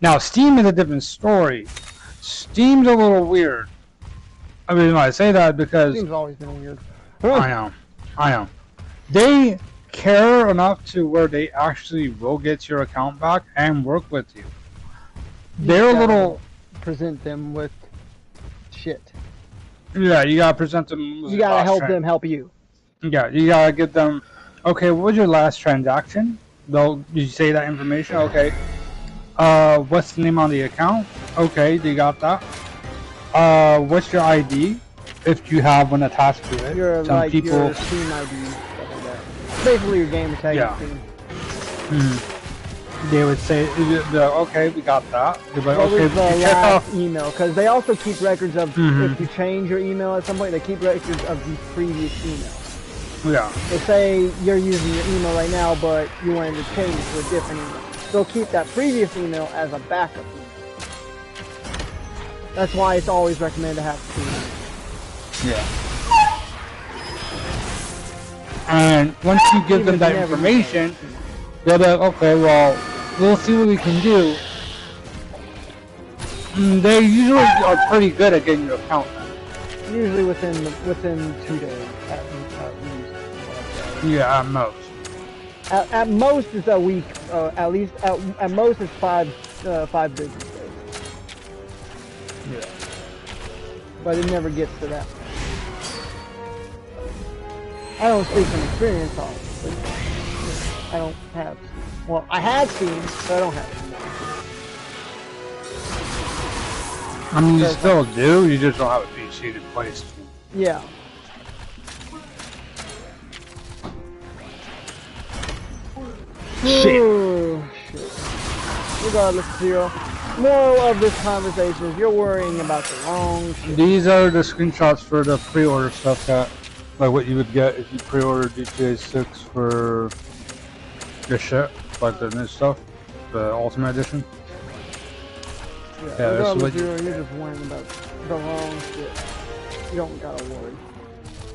Now, Steam is a different story. Steam's a little weird. I mean, I say that because... Steam's always been weird. I know. They care enough to where they actually will get your account back and work with you. They're a little... present them with shit. Yeah, you gotta present them... You gotta help them help you. Yeah, you gotta get them... Okay, what was your last transaction? Did you say that information? Okay. What's the name on the account? Okay, you got that. What's your ID? if you have one attached to it. Your Some people. your Steam ID, stuff like that. Basically, your gamer tag. Yeah. Steam. They would say, okay, we got that. They're like, What okay, was the check last off. email? Because they also keep records of if you change your email at some point. They keep records of the previous email. Yeah. So say you're using your email right now, but you wanted to change it to a different email. They'll keep that previous email as a backup email. That's why it's always recommended to have two. Yeah. And once you give them that information, they're like, okay, well, we'll see what we can do. They usually are pretty good at getting your account back. Usually within 2 days at least. Yeah, at most. At most it's a week. At least at most it's 5 business days. Yeah. But it never gets to that. I don't speak from experience, obviously. I don't have. Well, I had Steam, but I don't have Steam. I mean, you still do. You just don't have a PC to play Steam. Yeah. Shit. Oh, shit. Regardless, Zero. Moral of this conversation is you're worrying about the wrong shit. These are the screenshots for the pre-order stuff that, like what you would get if you pre-ordered GTA 6 for your shit, like the new stuff, the Ultimate Edition. Yeah, Yeah, that's regardless, what you- Zero, you're just worrying about the wrong shit. You don't gotta worry.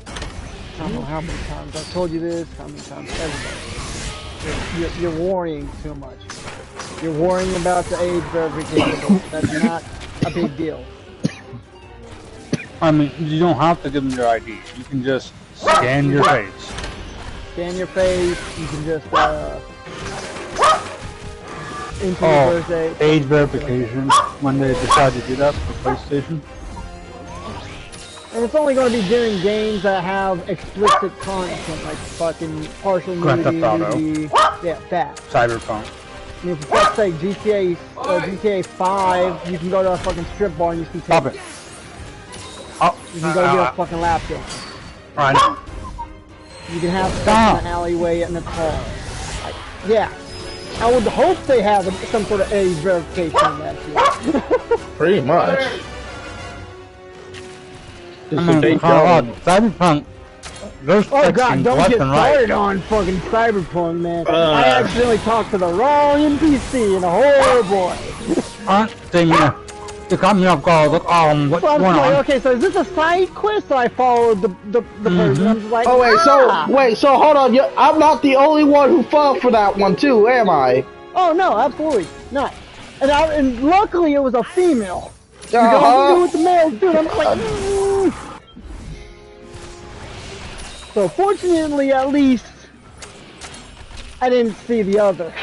I don't know how many times I've told you this, how many times everybody. You're worrying too much. You're worrying about the age verification. That's not a big deal. I mean, you don't have to give them your ID. You can just scan your face. Scan your face. You can just into your Oh, birthday. age verification when they decide to do that for PlayStation. And it's only going to be during games that have explicit content, like fucking partial Grand nudity, Theft Auto. nudity. Yeah, that. Cyberpunk. I mean, for fuck's sake, GTA 5, you can go to a fucking strip bar and you can Stop take it. Oh, You can go get a fucking lap dance. I know. You can have sex Stop. in the alleyway in the car. Yeah. I would hope they have some sort of age verification in that shit. Pretty much. I mean, Cyberpunk. There's Oh god, fixing don't left get and right. started on fucking Cyberpunk, man. I accidentally talked to the wrong NPC and oh boy. They caught me off guard. Look, what's So I'm going like, on? okay, so is this a side quest? So I followed the person. I'm just like, Oh wait, ah. so hold on. I'm not the only one who fell for that one too, am I? Oh no, absolutely not. And luckily it was a female. You Uh-huh. don't do with the male dude. I'm like, So fortunately, at least I didn't see the other.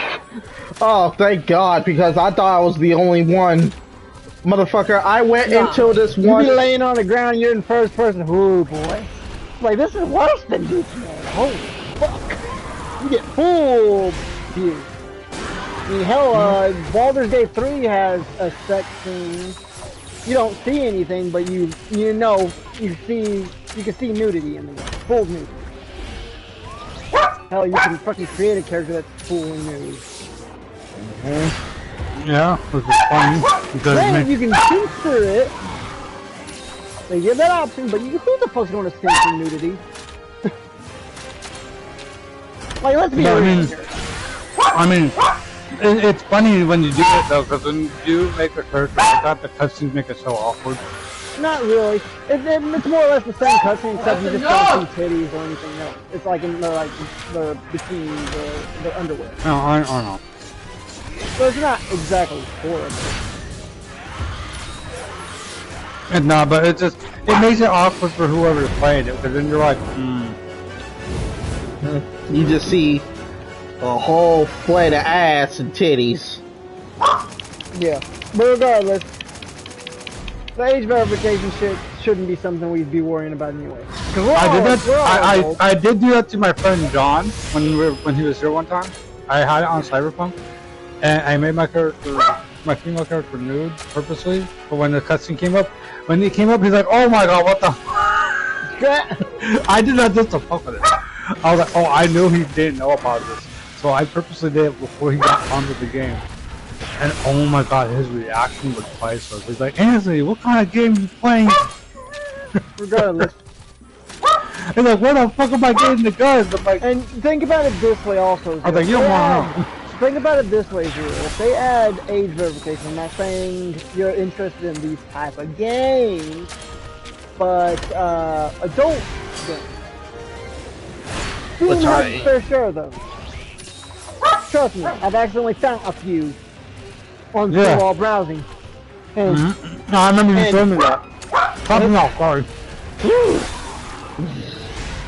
Oh, thank God, because I thought I was the only one. Motherfucker, I went into this You one. be laying on the ground, you're in first person. Oh boy, like this is worse than GTA. Holy fuck! You get full view. I mean, hell, Baldur's Gate 3 has a sex scene. You don't see anything, but you know you can see nudity in the game, full nudity. Hell, you can fucking create a character that's fully nude. Yeah, which is funny because it Granted, makes, you can censor it. They give that option, but you who the fuck's going to censor nudity? Like, let's be real here. I mean, it's funny when you do it though, because when you do make a character like that, the cutscenes make it so awkward. Not really. It's more or less the same cutscene, except you just don't see titties or anything else. It's like in the bikini, the underwear. No, I don't know. So it's not exactly horrible. No, but it makes it awkward for whoever's playing it, because then you're like, You just see a whole flat of ass and titties. Yeah. But regardless, the age verification shit shouldn't be something we'd be worrying about anyway. I did do that to my friend John when he was here one time. I had it on Cyberpunk, and I made my female character nude purposely. But when the cutscene came up, he's like, "Oh my god, what the?" I did that just to fuck with it. I was like, oh, I knew he didn't know about this, so I purposely did it before he got onto the game. And oh my god, his reaction was priceless. He's like, Anthony, what kind of game you playing? Regardless. He's like, where the fuck am I getting the guns? I'm like, And think about it this way also. I was like, you don't want to know. Think about it this way, Zero. If they add age verification, I'm not saying you're interested in these type of games, but adult games. Steam has its fair share though. Trust me, I've accidentally found a few on while browsing. And, No, I remember you told me that. Something else, sorry.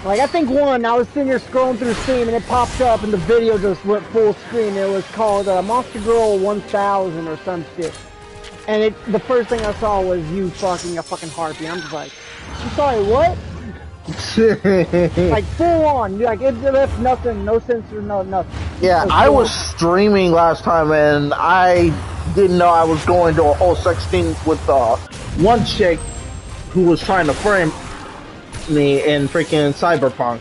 Like, I think one, I was sitting here scrolling through Steam and it popped up and the video just went full screen. It was called Monster Girl 1000 or some shit. And the first thing I saw was you fucking a fucking harpy. I'm just like, I'm sorry, what? Like, full on. Like, it left nothing, no censor, no nothing. Yeah, I was streaming last time and I didn't know I was going to a whole sex thing with one chick who was trying to frame me in freaking Cyberpunk.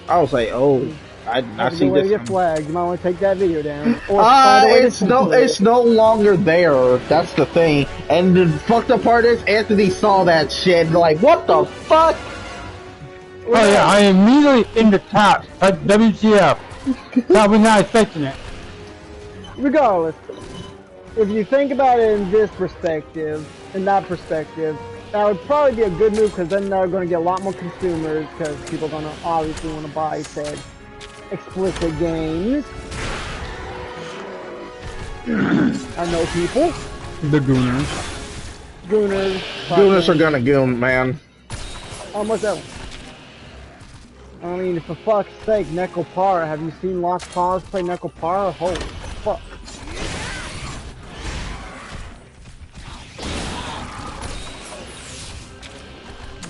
I was like, oh, I see this. Get flagged. You might want to take that video down. Or it's no longer there. That's the thing. And the fucked up part is Anthony saw that shit. Like, what the fuck? Oh yeah, I immediately in the chat at WTF. I was not expecting it. Regardless, if you think about it in this perspective, in that perspective, that would probably be a good move because then they're going to get a lot more consumers because people are going to obviously want to buy said explicit games. I know people. The Gooners. Gooners are gonna goon, man. Almost that one. I mean, for fuck's sake, Necopara. Have you seen Lost Paws play Necopara? Holy fuck.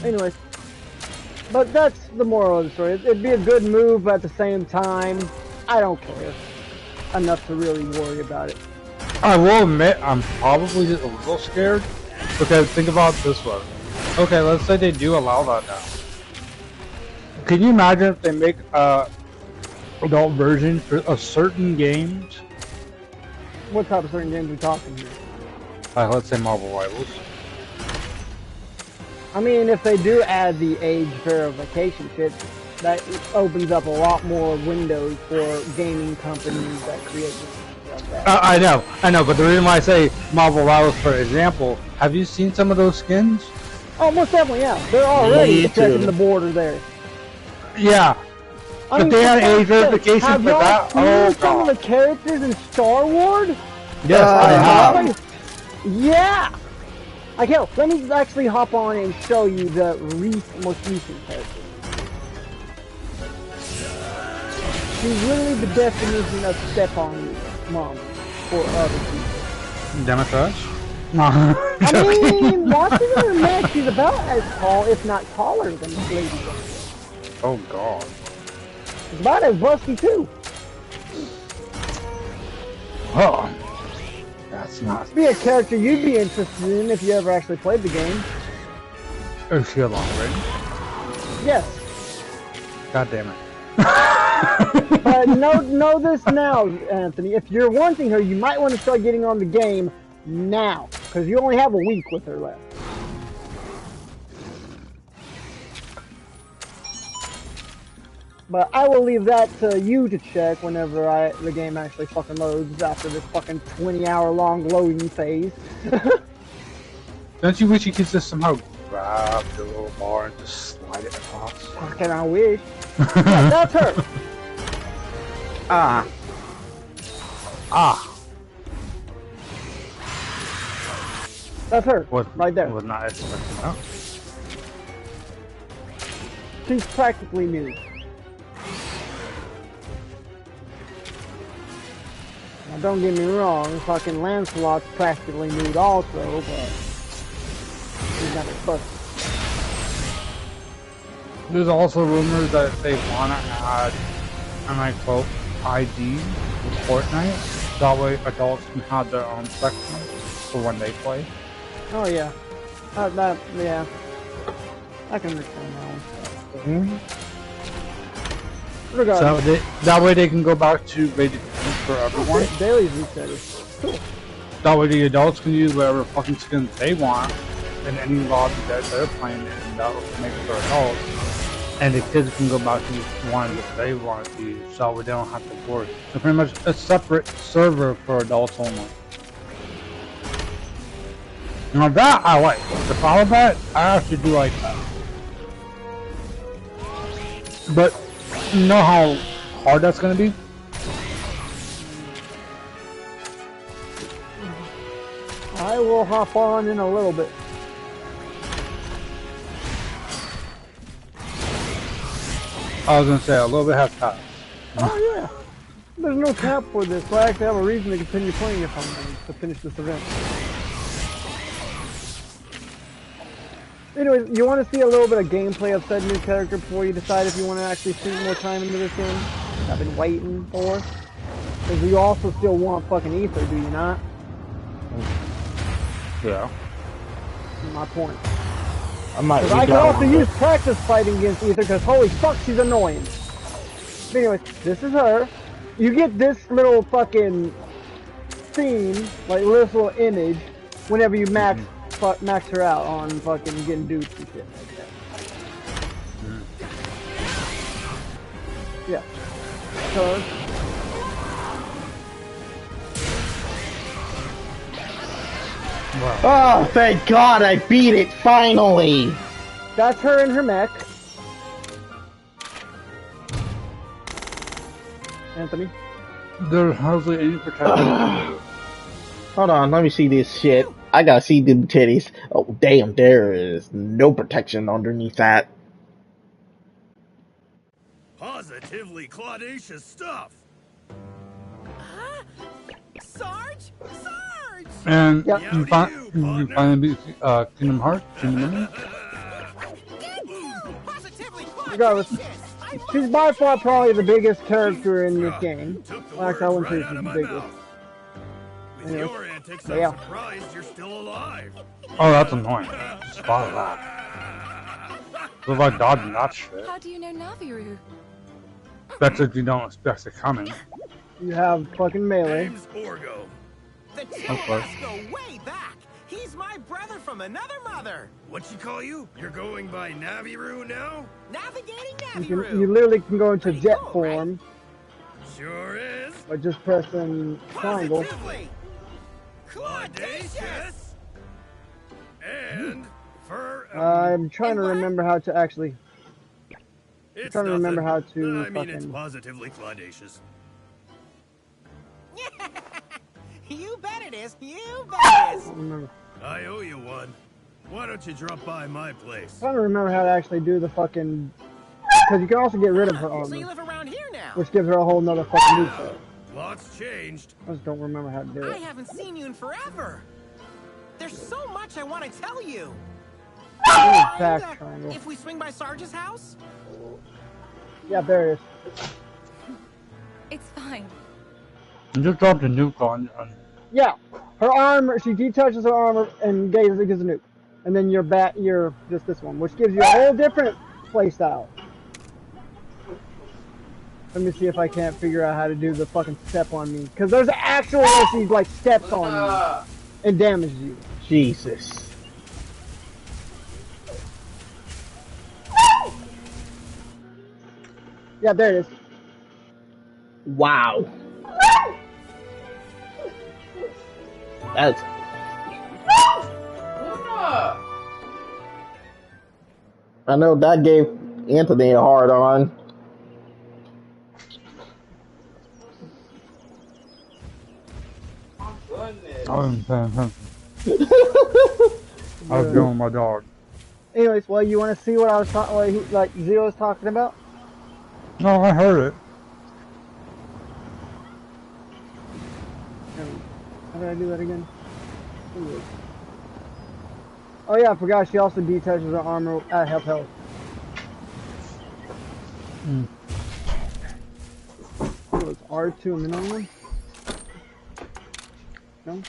Anyways, but that's the moral of the story. It'd be a good move, but at the same time, I don't care enough to really worry about it. I will admit, I'm probably just a little scared, because think about it this way. Okay, let's say they do allow that now. Can you imagine if they make a adult version for of certain games? What type of certain games are we talking here? Like, let's say Marvel Rivals. I mean, if they do add the age verification shit, that opens up a lot more windows for gaming companies that create games like that. I know, but the reason why I say Marvel Rivals, for example, have you seen some of those skins? Oh, most definitely, yeah. They're already checking the border there. Yeah. I But mean, they had age verification for that? Have Oh, seen some of the characters in Star Wars? Yes, I have. Yeah! I can't. Let me actually hop on and show you the most recent character. She's literally the definition of step on mom for other people. Democrats? No. I mean, watching her match, she's about as tall, if not taller than Lady Gaga. Oh god. She's about as busty too. Oh. That's not. Be a character you'd be interested in if you ever actually played the game. Is she a long range? Yes. God damn it. But know this now, Anthony. If you're wanting her, you might want to start getting on the game now, because you only have a week with her left. But I will leave that to you to check whenever the game actually fucking loads after this fucking 20-hour long loading phase. Don't you wish you could just somehow grab the little bar and just slide it across? Fucking I wish. Yeah, that's her. Ah. That's her. Right there. Was not expecting that. She's practically nude. Now don't get me wrong, fucking Lancelot's practically nude also, but he's not as busted. There's also rumors that they want to add, and I quote, ID for Fortnite. That way adults can have their own section for when they play. Oh yeah. Yeah. I can understand that one. Mhm. Regardless, So that way they can go back to rated for everyone. Dailies reset it. Cool. That way the adults can use whatever fucking skins they want in any lobby that they're playing in, and that will make it for adults. And the kids can go back to use one that they want to use, so we don't have to worry. So pretty much a separate server for adults only. Now that I like. The follow that, I actually do like that. But you know how hard that's gonna be? I will hop on in a little bit. I was gonna say a little bit has passed. Oh yeah. There's no cap for this, so I actually have a reason to continue playing if I'm going to finish this event. Anyways, you want to see a little bit of gameplay of said new character before you decide if you want to actually sink more time into this game? I've been waiting for. Because you also still want fucking Ether, do you not? Yeah. My point. I might. Because I can also use practice fighting against Ether because holy fuck, she's annoying. But anyways, this is her. You get this little fucking theme, like this little image, whenever you max her out on fucking getting dupes and shit like that. Yeah. So. Wow. Oh, thank God I beat it finally. That's her in her mech. Anthony? There's hardly any protection. Hold on, let me see this shit. I gotta see them titties. Oh, damn, there is no protection underneath that. Positively claudacious stuff. Huh? Sarge? Sarge! And Yep. you finally beat Kingdom Hearts? Kingdom Hearts? Positively Regardless, claudacious! she's by far probably the biggest character in this game. Well, actually, I wouldn't say she's the biggest. With your antics, Yeah. I'm surprised you're still alive. Oh, that's annoying. Spot that. Look like dodging that shit. How do you know Naviru? That's if you don't expect it coming. You have fucking melee. Name's Orgo. The two Okay. of us go way back. He's my brother from another mother. What she call you? You're going by Naviru now? Navigating You Naviru. literally can go into jet cool, form Sure is. by just pressing triangle. Positively. Claudacious. Claudacious. And for I'm trying to remember how to actually. it's trying to remember nothing. how to I mean, it's fucking- positively claudacious. You bet it is. You bet it is. Remember. I owe you one. Why don't you drop by my place? Trying to remember how to actually do the fucking. Because you can also get rid of her So you armor, live around here now. which gives her a whole nother fucking move set. Lots changed. I just don't remember how to do I it. haven't seen you in forever. There's so much I want to tell you. Back Mind, triangle. if we swing by Sarge's house? Yeah, there it is. It's fine. You just dropped a nuke on. Yeah, her armor. She detaches her armor and gives a nuke, and then you're just this one, which gives you a whole different play style. Let me see if I can't figure out how to do the fucking step on me, because there's actual where she like steps on you and damages you. Jesus. Yeah, there it is. Wow. That's. I know that gave Anthony a hard on. I wasn't paying attention. I was doing my dog. Anyways, well, you want to see what I was talking, like Zero was talking about? No, I heard it. How did I do that again? Oh yeah, I forgot she also detaches her armor at half health. So it's R2 a minimum one? No?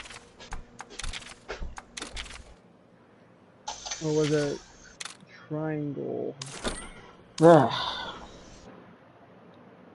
Or was it triangle. Ugh.